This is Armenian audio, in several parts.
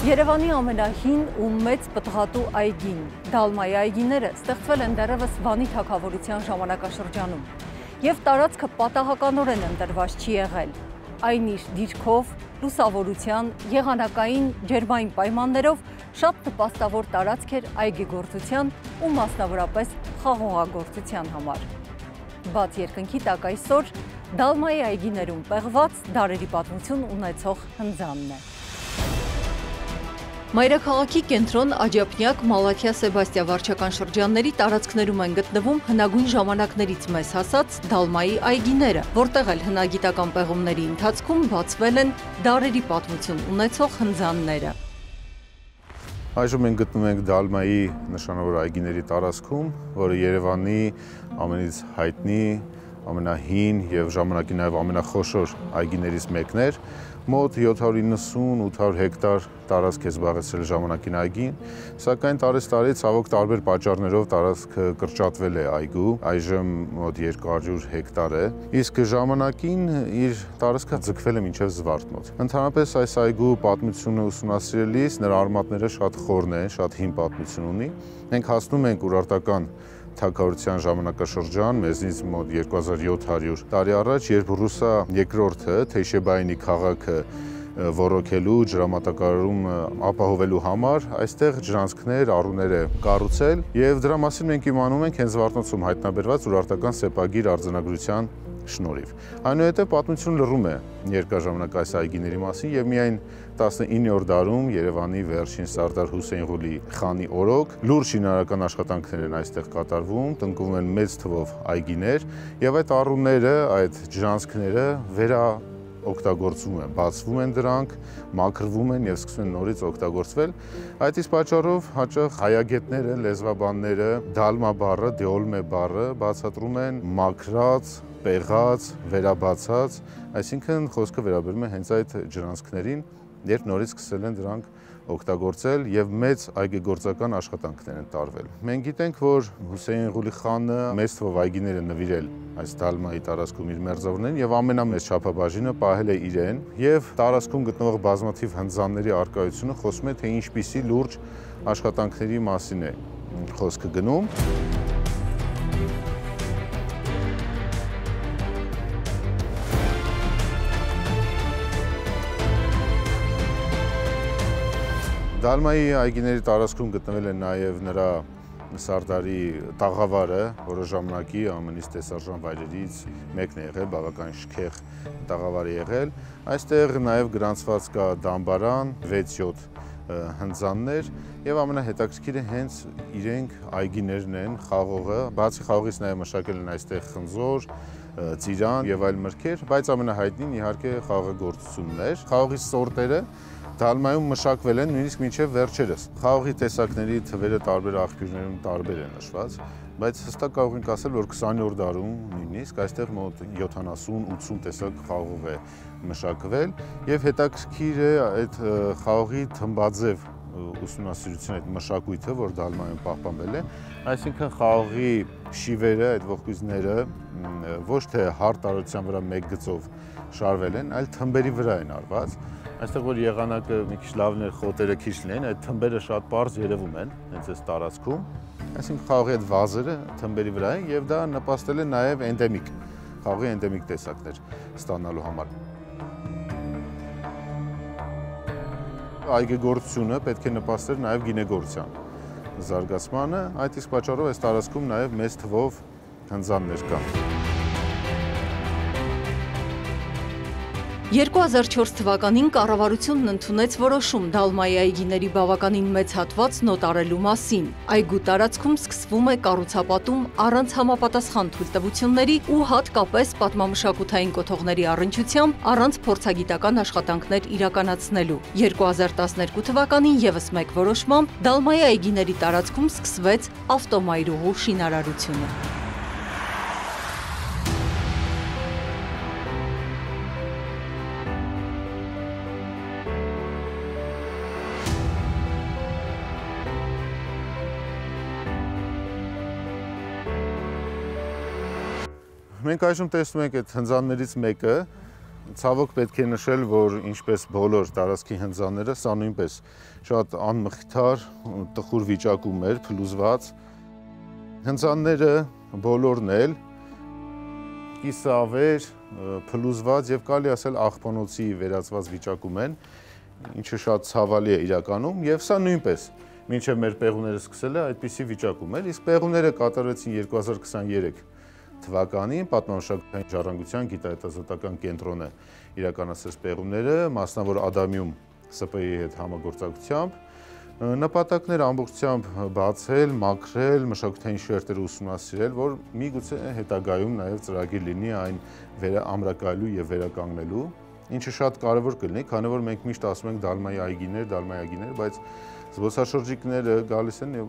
Երևանի ամենահին ու մեծ պտղատու այգին, Դալմայի այգիները ստեղծվել են դեռևս Վանի թագավորության ժամանակաշրջանում և տարածքը պատահականորեն ընտրված չի եղել, այն իր դիրքով, լուսավորության, եղանակային ջերմային պայմաններով շատ նպաստավոր տարածք էր այգեգործության ու մասնավորապես խաղողագործության համար։ Բաց երկնքի տակ այսօր Դալմայի այգիներում պեղված դարերի պատմություն ունեցող հնձանն է։ Մայրաքաղաքի կենտրոն Աջափնյակ Մալաթիա Սեբաստիա վարչական շրջանների տարածքներում են գտնվում հնագույն ժամանակներից մեզ հասած Դալմայի այգիները, որտեղ էլ հնագիտական պեղումների ընթացքում բացվել են դարերի պատմություն ունեցող հնձանները։ Այժմ մենք գտնվում ենք Դալմայի նշանավոր այգիների տարածքում, որը Երևանի ամենից հայտնի, ամենահին և ժամանակի նաև ամենախոշոր այգիներից մեկն էր։ Մոտ 790-800 հեկտար տարածք է զբաղեցրել ժամանակին այգին, սակայն տարեցտարի ցավոք տարբեր պատճառներով տարածքը կրճատվել է այգու, այժմ մոտ 200 հեկտար է, իսկ ժամանակին իր տարածքը ձգվել է մինչև Զվարթնոց։ Ընդհանրապես այս այգու պատմությունը ուսումնասիրելիս նրա արմատները շատ խորն են, շատ հին պատմություն ունի։ Մենք հասնում ենք ուրարտական թագավորության ժամանակաշրջան, մեզնից մոտ 2700 տարի առաջ, երբ Ռուսա II Թեյշեբայինի քաղաքը ոռոգելու, ջրամատակարարում ապահովելու համար այստեղ ջրանցքներ, առուներ է կառուցել և դրա մասին մենք իմանում ենք հենց Զվարթնոցում հայտնաբերված ուրարտական սեպագիր արձանագրության շնորհիվ։ Այնուհետև պատմություն լռում է երկար ժամանակ այս այգիների մասին և միայն 19-րդ դարում Երևանի վերջին Սարդար Հուսեյն Ղուլի խանի օրոք լուրջ շինարարական աշխատանքներ են այստեղ կատարվում, տնկվում են մեծ թվով այգիներ և այդ առուները, այդ ջրանցքները օգտագործվում են, բացվում են դրանք, մաքրվում են և սկսում են նորից օգտագործվել։ Այդ իսկ պատճառով հաճախ հայագետները, լեզվաբանները Դալմա բառը, Դեոլմե բառը բացատրում են մաքրած, պեղած, վերաբացած, այսինքն խոսքը վերաբերում է հենց այդ ջրանցքներին, երբ նորից սկսել են դրանք օգտագործել և մեծ այգեգործական աշխատանքներ են տարվել։ Մենք գիտենք, որ Հուսեյն Ղուլի խանը մեծ թվով այգիներ է նվիրել այս Դալմայի տարածքում իր մերձավորներին և ամենամեծ չափաբաժինը պահել է իրեն և տարածքում գտնվող բազմաթիվ հնձանների առկայությունը խոսում է, թե ինչպիսի լուրջ աշխատանքների մասին է խոսքը գնում։ Դալմայի այգիների տարածքում գտնվել է նաև նրա Սարդարի տաղավարը, որը ժամանակի ամենից տեսարժան վայրերից մեկն է եղել, բավական շքեղ տաղավար է եղել։ Այստեղ նաև գրանցված կա դամբարան, 6-7 հնձաններ և ամենահետաքրքիրը հենց իրենք այգիներն են, խաղողը, բացի խաղողից նաև մշակել են այստեղ խնձոր, ծիրան և այլ մրգեր, բայց ամենահայտնին իհարկե խաղողագործությունն էր։ Խաղողի սորտերը Դալմայում մշակվել են նույնիսկ մինչև վերջերս։ Խաղողի տեսակների թվերը տարբեր աղբյուրներում տարբեր են նշված, բայց հստակ կարող ենք ասել, որ 20-րդ դարում նույնիսկ այստեղ մոտ 70-80 տեսակ խաղող է մշակվել և հետաքրքիր է այդ խաղողի թմբաձև ուսումնասիրության այդ մշակույթը, որ Դալմայում պահպանվել է, այսինքն խաղողի շիվերը, այդ ողկույզները ոչ թե հարթ տարածության վրա մեկ գծով շարվել են, այլ թմբերի վրա են արված։ Այստեղ որ եղանակը մի քիչ լավն է, խոտերը քիչ լինեն, այդ թմբերը շատ պարզ երևում են հենց այս տարածքում։ Այսինքն խաղողի այդ վազերը թմբերի վրա են և դա նպաստել է նաև էնդեմիկ, խաղողի էնդեմիկ տեսակներ ստանալու համար։ Այգեգործությունը պետք է նպաստել նաև գինեգործության զարգացմանը, այդ իսկ պատճառով այս տարածքում նաև մեծ թվով հնձաններ կան։ 2004 թվականին կառավարությունն ընդունեց որոշում Դալմայի այգիների բավականին մեծ հատվածն օտարելու մասին։ Այգու տարածքում սկսվում է կառուցապատում առանց համապատասխան թույլտվությունների ու հատկապես պատմամշակութային կոթողների առնչությամբ առանց փորձագիտական աշխատանքներ իրականացնելու։ 2012 թվականին ևս մեկ որոշմամբ Դալմայի այգիների տարածքում սկսվեց ավտոմայրուղու շինարարությունը։ Մենք այժմ տեսնում ենք այդ հնձաններից մեկը, Ցավոք պետք է նշել, որ ինչպես բոլոր տարածքի հնձանները, սա նույնպես շատ անմխիթար, տխուր վիճակում էր, փլուզված։ Հնձանները բոլորն էլ կիսավեր, փլուզված եւ կարելի ասել աղբանոցի վերածված վիճակում են, ինչը շատ ցավալի է իրականում, եւ սա նույնպես մինչեւ մեր պեղումները սկսել է այդպիսի վիճակում էր, իսկ պեղումները կատարվեցին 2023 թվականին Պատմամշակութային ժառանգության գիտահետազոտական կենտրոնը իրականացրեց պեղումները, մասնավոր Ադամիում ՍՊ-ի հետ համագործակցությամբ, նպատակներ ամբողջությամբ բացել, մաքրել, մշակութային շերտերը ուսումնասիրել, որ միգուցե հետագայում նաև ծրագիր լինի այն ամրակայելու եւ վերականգնելու, ինչը շատ կարեւոր կլինի, քանի որ մենք միշտ ասում ենք Դալմայի այգիներ, բայց զբոսաշրջիկները գալիս են եւ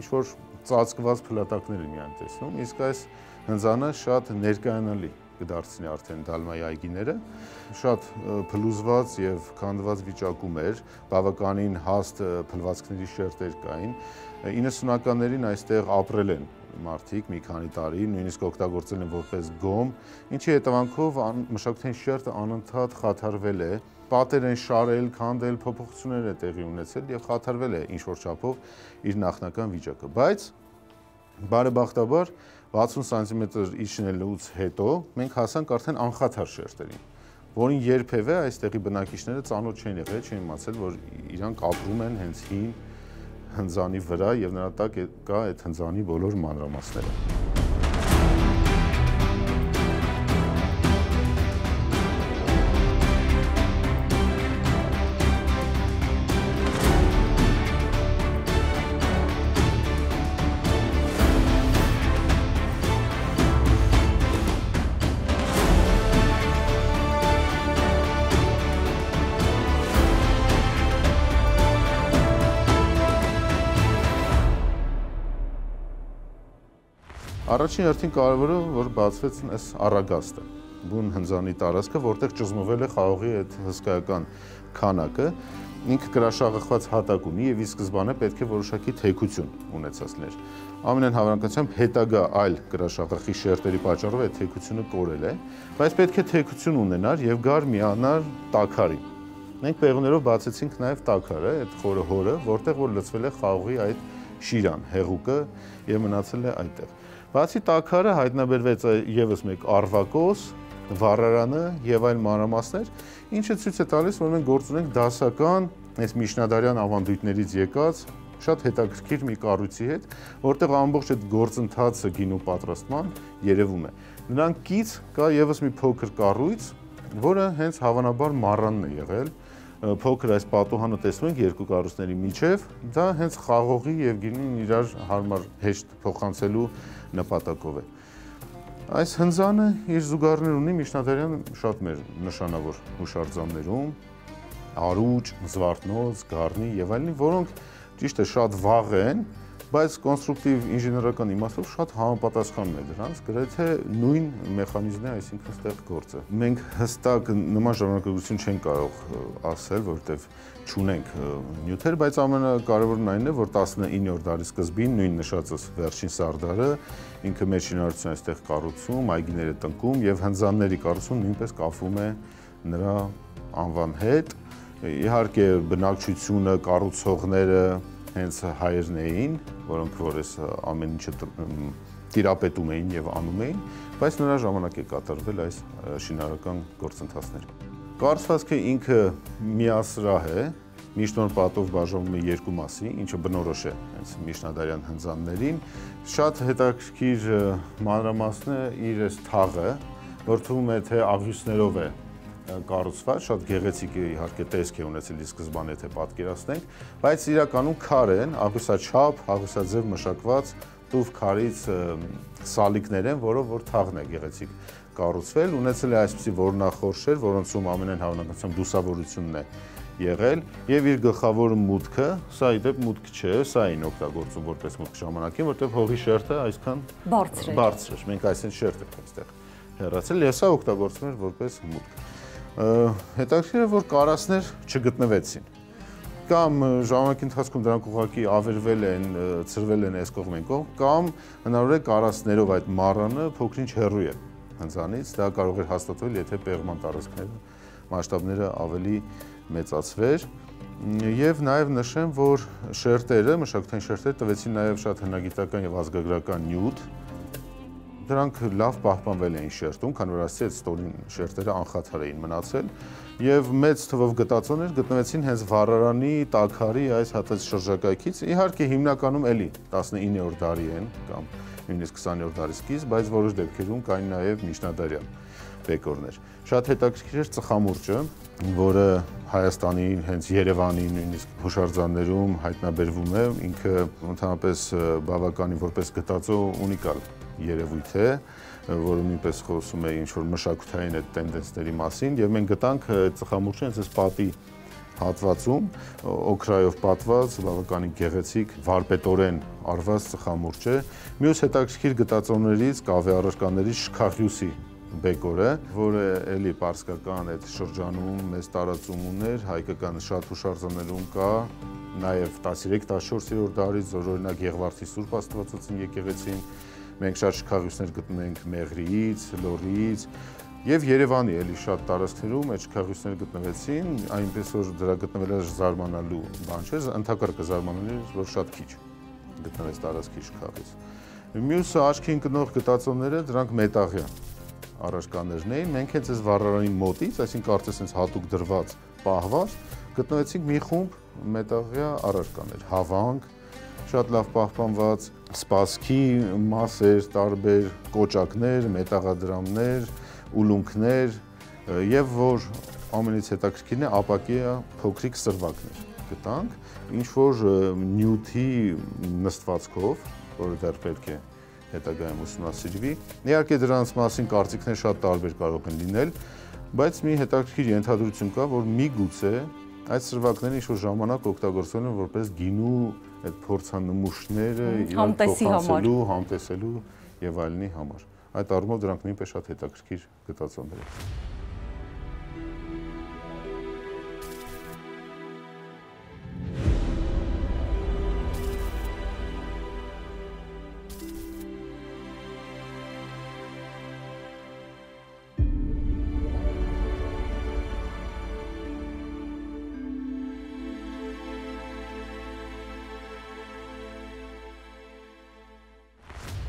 ինչ որ ծածկված փլատակներ են միայն տեսնում, իսկ այս հնձանը շատ ներկայանալի կդարձնի արդեն Դալմայի այգիները, շատ փլուզված եւ քանդված վիճակում էր, բավականին հաստ փլվածքների շերտեր կային, 90-ականներին այստեղ ապրել են մարդիկ մի քանի տարի, նույնիսկ օգտագործել են որպես գոմ, ինչի հետևանքով մշակութային շերտը անընդհատ խաթարվել է, պատեր են շարել, քանդել, փոփոխություններ է տեղի ունեցել եւ խաթարվել է ինչ-որ չափով իր նախնական վիճակը, բայց բարեբախտաբար 60 սանտիմետր իջնելուց հետո մենք հասանք արդեն անխաթար շերտերին, որին երբևէ այստեղի բնակիչները ծանոթ չեն եղել, չեն իմացել, որ իրանք ապրում են հենց հին հնձանի վրա եւ նրա տակ կա այդ հնձանի բոլոր մանրամասները։ Առաջին հերթին կարևորը, որ բացվեցն այս առագաստը, բուն հնձանի տարածքը, որտեղ ճզմվել է խաղողի այդ հսկայական քանակը, ինքը կրաշաղախված հատակ ունի եւ ի սկզբանե պետք է որոշակի թեքություն ունեցած լիներ։ Ամենայն հավանականությամբ հետագա այլ կրաշաղախի շերտերի պատճառով այդ թեքությունը կորել է, բայց պետք է թեքություն ունենար եւ գար միանար տաքարին։ Մենք պեղումներով բացեցինք նաեւ տաքարը, այդ խորը հորը, որտեղ որ լցվել է խաղողի այդ շիրան, հեղուկը եւ մնացել է այդտեղ։ Բացի տաքարը հայտնաբերվեց եւս մեկ արվակոս, վառարանը եւ այլ մանրամասներ, ինչը ցույց է տալիս, որ մենք գործ ունենք դասական, այս միջնադարյան ավանդույթներից եկած շատ հետաքրքիր մի կառույցի հետ, որտեղ ամբողջ այդ գործընթացը գինու պատրաստման երևում է։ Նրան կից կա եւս մի փոքր կառույց, որը հենց հավանաբար մառանն է եղել, փոքր այս պատուհանը տեսնում ենք երկու կառույցների միջև, դա հենց խաղողի եւ գինին իրար հարմար հեշտ փոխանցելու նպատակով է։ Այս հնձանը իր զուգահեռներ ունի միջնադարյան շատ մեր նշանավոր հուշարձաններում, Արուջ, Զվարթնոց, Գառնի եւ այլն, որոնք ճիշտ է շատ վաղ են, բայց կոնստրուկտիվ ինժեներական իմաստով շատ համապատասխանում է դրանց, գրեթե նույն մեխանիզմն է, այսինքն ստեղ գործը։ Մենք հստակ նման ժամանակագրություն չենք կարող ասել, որովհետև չունենք նյութեր, բայց ամենակարևորն այն է, որ 19-րդ դարի սկզբին նույն նշածս վերջին Սարդարը ինքը մեր շինարարությունը այստեղ կառուցում, այգիները տնկում եւ հնձանների կառուցում նույնպես կապվում է նրա անվան հետ։ Իհարկե բնակչությունը, կառուցողները հենց հայերն էին, որոնք որ այս ամեն ինչը տիրապետում էին եւ անում էին, բայց նրա ժամանակ է կատարվել այս շինարարական գործընթացները։ Կառուցվածքը ինքը միասրահ է, միշտ նոր պատով բաժանվում է երկու մասի, ինչը բնորոշ է հենց միջնադարյան հնձաններին։ Շատ հետաքրքիր մանրամասն է իր այս թաղը, որ թվում է թե աղյուսներով է կառուցված, շատ գեղեցիկ է իհարկե տեսք է ունեցել ի սկզբանե թե պատկերացնենք, բայց իրականում քար են, աղյուսաչափ, աղյուսաձև մշակված տուֆ քարից սալիկներ են, որով որ թաղն է գեղեցիկ կառուցվել, ունեցել է այսպիսի որոնախորշեր, որոնցում ամենայն հավանականությամբ դուսավորությունն է եղել եւ իր գլխավոր մուտքը, սա իդեպ մուտք չէ, սա այն օգտագործում որպես մուտք ժամանակին, որտեղ հողի շերտը այսքան բարձր էր, մենք այսինքն շերտ ենք այստեղ հեռացել եւ սա օգտագործվում էր որպես մուտք։ Հետաքրքիր է, որ կարասներ չգտնվեցին, կամ ժամանակի ընթացքում դրանք ուղղակի ավերվել են, ցրվել են այս կողմ այն կողմ, կամ հնարավոր է կարասներով այդ մառանը փոքրինչ հեռու է հնձանից, դա կարող էր հաստատվել, եթե պեղման տարածքները մասշտաբները ավելի մեծացվեր։ Եվ նաև նշեմ, որ շերտերը, մշակութային շերտերը տվեցին նաև շատ հնագիտական եւ ազգագրական նյութ։ Դրանք լավ պահպանվել էին շերտում, քանի որ ասեցի, այդ ստորին շերտերը անխաթար էին մնացել, եւ մեծ թվով գտածոներ գտնվեցին հենց Վառարանի տաքարի այս հատած շրջակայքից։ Իհարկե հիմնականում էլի 19-րդ դարի են կամ նույնիսկ 20-րդ դարի սկիզբ, բայց որոշ դեպքերում կային նաև միջնադարյան բեկորներ։ Շատ հետաքրքիր էր ծխամուրճը, որը Հայաստանի, հենց Երևանի նույնիսկ հուշարձաններում հայտնաբերվում է, ինքը ընդհանրապես բավականին որպես գտածո ունիկալ երևույթ է, որը նույնպես խոսում է ինչ-որ մշակութային այդ տենդենսների մասին, եւ մենք գտանք ծխամուրճը հենց այս պատի հատվածում, օքրայով պատված, բավականին գեղեցիկ, վարպետորեն արված ծխամուրճ է։ Մյուս հետաքրքիր գտածոներից կավե առարկաներից շքախյուսի բեկորը, որը էլի պարսկական այդ շրջանում մեծ տարածում ուներ, հայկական շատ հուշարձաններում կա, նաև 13-14-րդ դարից, օրինակ Եղվարդի Սուրբ Աստվածածին եկեղեցին, մենք շատ շքախյուսներ գտնում ենք Մեղրիից, Լոռիից եւ Երևանի էլի շատ տարածքներում այդ շքախյուսները գտնվեցին, այնպես որ դրա գտնվելը զարմանալու բան չէ, ընդհակառակը զարմանալի էր, որ շատ քիչ գտնվեց տարածքի շքախյուս։ Մյուսը աչքի ընկնող գտածոները դրանք մետաղյա առարկաներն էին, մենք հենց այս Վառարանի մոտից, այսինքն կարծես հենց հատուկ դրված, պահված, գտնվեցինք մի խումբ մետաղյա առարկաներ, հավանք, շատ լավ պահպանված սպասքի մասեր, տարբեր կոճակներ, մետաղադրամներ, ուլունքներ եւ որ ամենից հետաքրքիրն է ապակյա փոքրիկ սրվակներ գտանք, ինչ որ նյութի նստվածքով, որը դեռ պետք է հետագայում ուսումնասիրվի։ Իհարկե դրանց մասին կարծիքներ շատ տարբեր կարող են լինել, բայց մի հետաքրքիր ենթադրություն կա, որ միգուցե այդ սրվակները ինչ-որ ժամանակ օգտագործվել են որպես գինու այդ փորձանմուշները իրար փոխանցելու, համտեսելու եւ այլնի համար։ Այդ առումով դրանք նույնպես շատ հետաքրքիր գտածոներ են։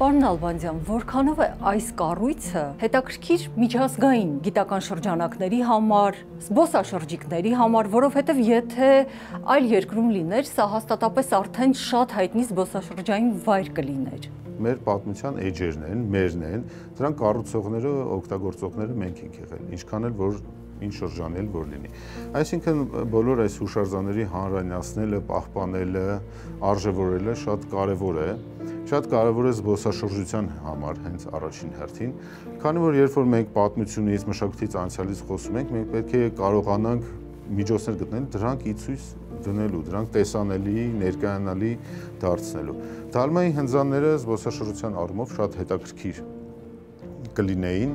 Պարոն Ալբանդյան, որքանով է այս կառույցը հետաքրքիր միջազգային գիտական շրջանակների համար, զբոսաշրջիկների համար, որովհետև եթե այլ երկրում լիներ, սա հաստատապես արդեն շատ հայտնի զբոսաշրջային վայր կլիներ։ Մեր պատմության էջերն են, մերն են, դրանք կառուցողները, օգտագործողները մենք ենք եղել, ինչքան էլ որ ինչ շրջանել որ լինի։ Այսինքն բոլոր այս հուշարձանների հանրայնացնելը, պահպանելը, արժևորելը շատ կարևոր է։ Շատ կարևոր է զբոսաշրջության համար հենց առաջին հերթին, քանի որ երբ որ մենք պատմությունից, մշակույթից, անցյալից խոսում ենք, մենք պետք է կարողանանք միջոցներ գտնել դրանք ի ցույց դնելու, դրանք տեսանելի, ներկայանալի դարձնելու։ Դալմայի հնձանները զբոսաշրջության առումով շատ հետաքրքիր կլինեին,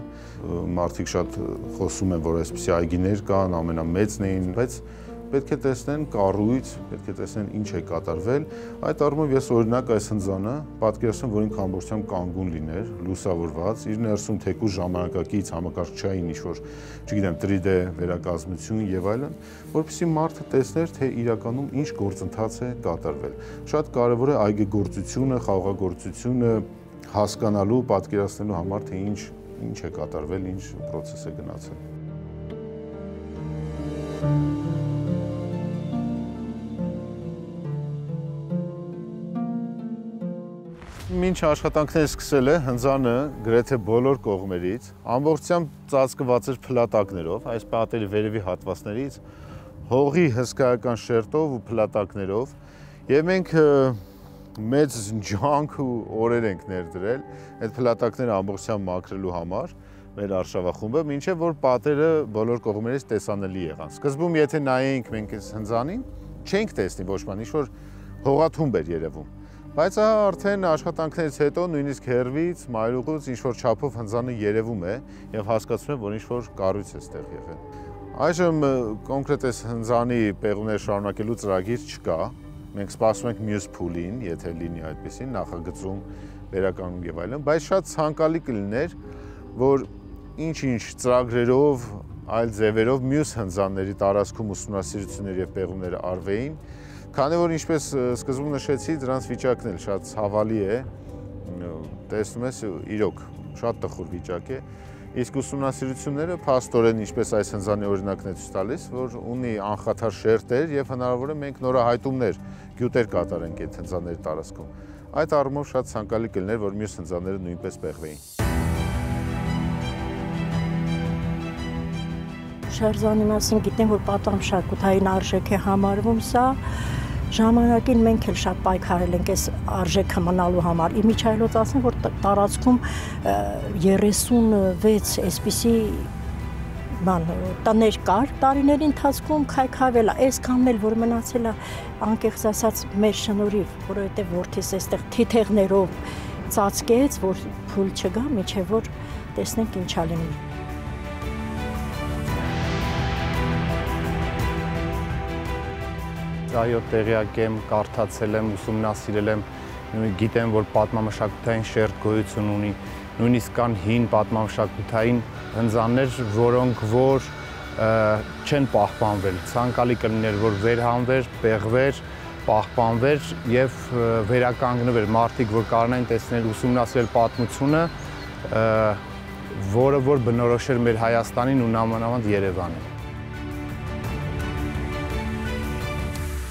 մարդիկ շատ խոսում են, որ այսպիսի այգիներ կան, ամենամեծն էին, բայց պետք է տեսնեն կառույց, պետք է տեսնեն ինչ է կատարվել։ Այդ առումով ես օրինակ այս հնձանը պատկերացնում, որ ինքը ամբողջությամբ կանգուն լիներ, լուսավորված, իր ներսում թեկուզ ժամանակակից համակարգչային ինչ-որ, չգիտեմ, 3D վերակազմություն եւ այլն, որպեսզի մարդը տեսներ, թե իրականում ինչ գործընթաց է կատարվել։ Շատ կարեւոր է այգեգործությունը, խաղողագործությունը հասկանալու, պատկերացնելու համար, թե ինչ է կատարվել, ինչ process է գնացել։ Մինչ աշխատանքները սկսել է, հնձանը գրեթե բոլոր կողմերից ամբողջությամբ ծածկված էր փլատակներով, այս պատերի վերևի հատվածներից, հողի հսկայական շերտով ու փլատակներով, եւ մենք մեծ ջանք ու օրեր ենք ներդրել այդ փլատակները ամբողջությամբ մաքրելու համար, մեր արշավախումբը, մինչև որ պատերը բոլոր կողմերից տեսանելի եղան։ Սկզբում եթե նայեինք մենք այս հնձանին, չենք տեսնի ոչ բան, ինչ որ հողաթումբ էր երևում։ Բայց արդեն աշխատանքներից հետո նույնիսկ հեռվից, մայրուղուց ինչ-որ չափով հնձանը երևում է եւ հասկացում եմ, որ ինչ-որ կառույց է ստեղ եղել։ Այժմ կոնկրետ այս հնձանի պեղումներ շարունակելու ծրագիր չկա։ Մենք սպասում ենք մյուս փուլին, եթե լինի այդպեսին, նախագծում, վերականգնում եւ այլն, բայց շատ ցանկալի կլիներ, որ ինչ-ինչ ծրագրերով, այլ ձևերով մյուս հնձանների տարածքում ուսումնասիրություններ եւ պեղումներ արվեին, քանի որ ինչպես սկզբում նշեցի, դրանց վիճակն էլ շատ ցավալի է, տեսնում ես, իրոք շատ տխուր վիճակ է, իսկ ուսումնասիրությունները փաստորեն ինչպես այս հնձանի օրինակն է ցույց տալիս, որ ունի անխաթար շերտեր եւ հնարավոր է մենք նորահայտումներ, գյուտեր կատարենք այդ հնձանների տարածքում։ Այդ առումով շատ ցանկալի կլիներ, որ մյուս հնձանները նույնպես պեղվեին։ Շարժանի մասին գիտեմ, որ պատմամշակութային արժեք է համարվում սա, ժամանակին մենք էլ շատ պայքարել ենք այս արժեքը մնալու համար։ Իմիջայլոց ասեմ, որ տարածքում 36 այսպիսի տներ կար տարիների ընթացքում քայքավել է, այսքանն էլ որ մնացել է անկեղծ ասած մեր շնորհիվ, որովհետև որդիս այստեղ թիթեղներով ծածկեց, որ փուլ չգա, մինչև որ տեսնենք ինչա լինի։ Այո, տեղյակ եմ, կարդացել եմ, ուսումնասիրել եմ, գիտեմ, որ պատմամշակութային շերտ գոյություն ունի, նույնիսկ կան հին պատմամշակութային հնձաններ, որոնք որ չեն պահպանվել, ցանկալի կլիներ, որ վերհանվեր, պեղվեր, պահպանվեր եւ վերականգնվեր մարդիկ, որ կարողանային տեսնել, ուսումնասիրել պատմությունը, որը որ բնորոշ էր մեր Հայաստանին ու նամանավանդ Երևանին։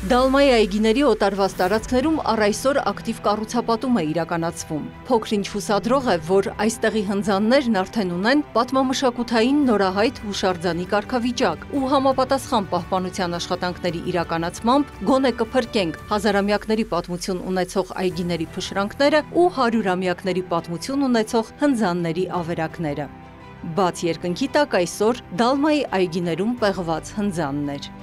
Դալմայի այգիների օտարված տարածքներում առ այսօր ակտիվ կառուցապատում է իրականացվում։ Փոքր-ինչ հուսադրող է, որ այստեղի հնձաններն արդեն ունեն պատմամշակութային նորահայտ հուշարձանի կարգավիճակ ու համապատասխան պահպանության աշխատանքների իրականացմամբ գոնե կփրկենք հազարամյակների պատմություն ունեցող այգիների փշրանքները ու հարյուրամյակների պատմություն ունեցող հնձանների ավերակները։ Բաց երկնքի տակ այսօր Դալմայի այգիներում պեղված հնձաններ։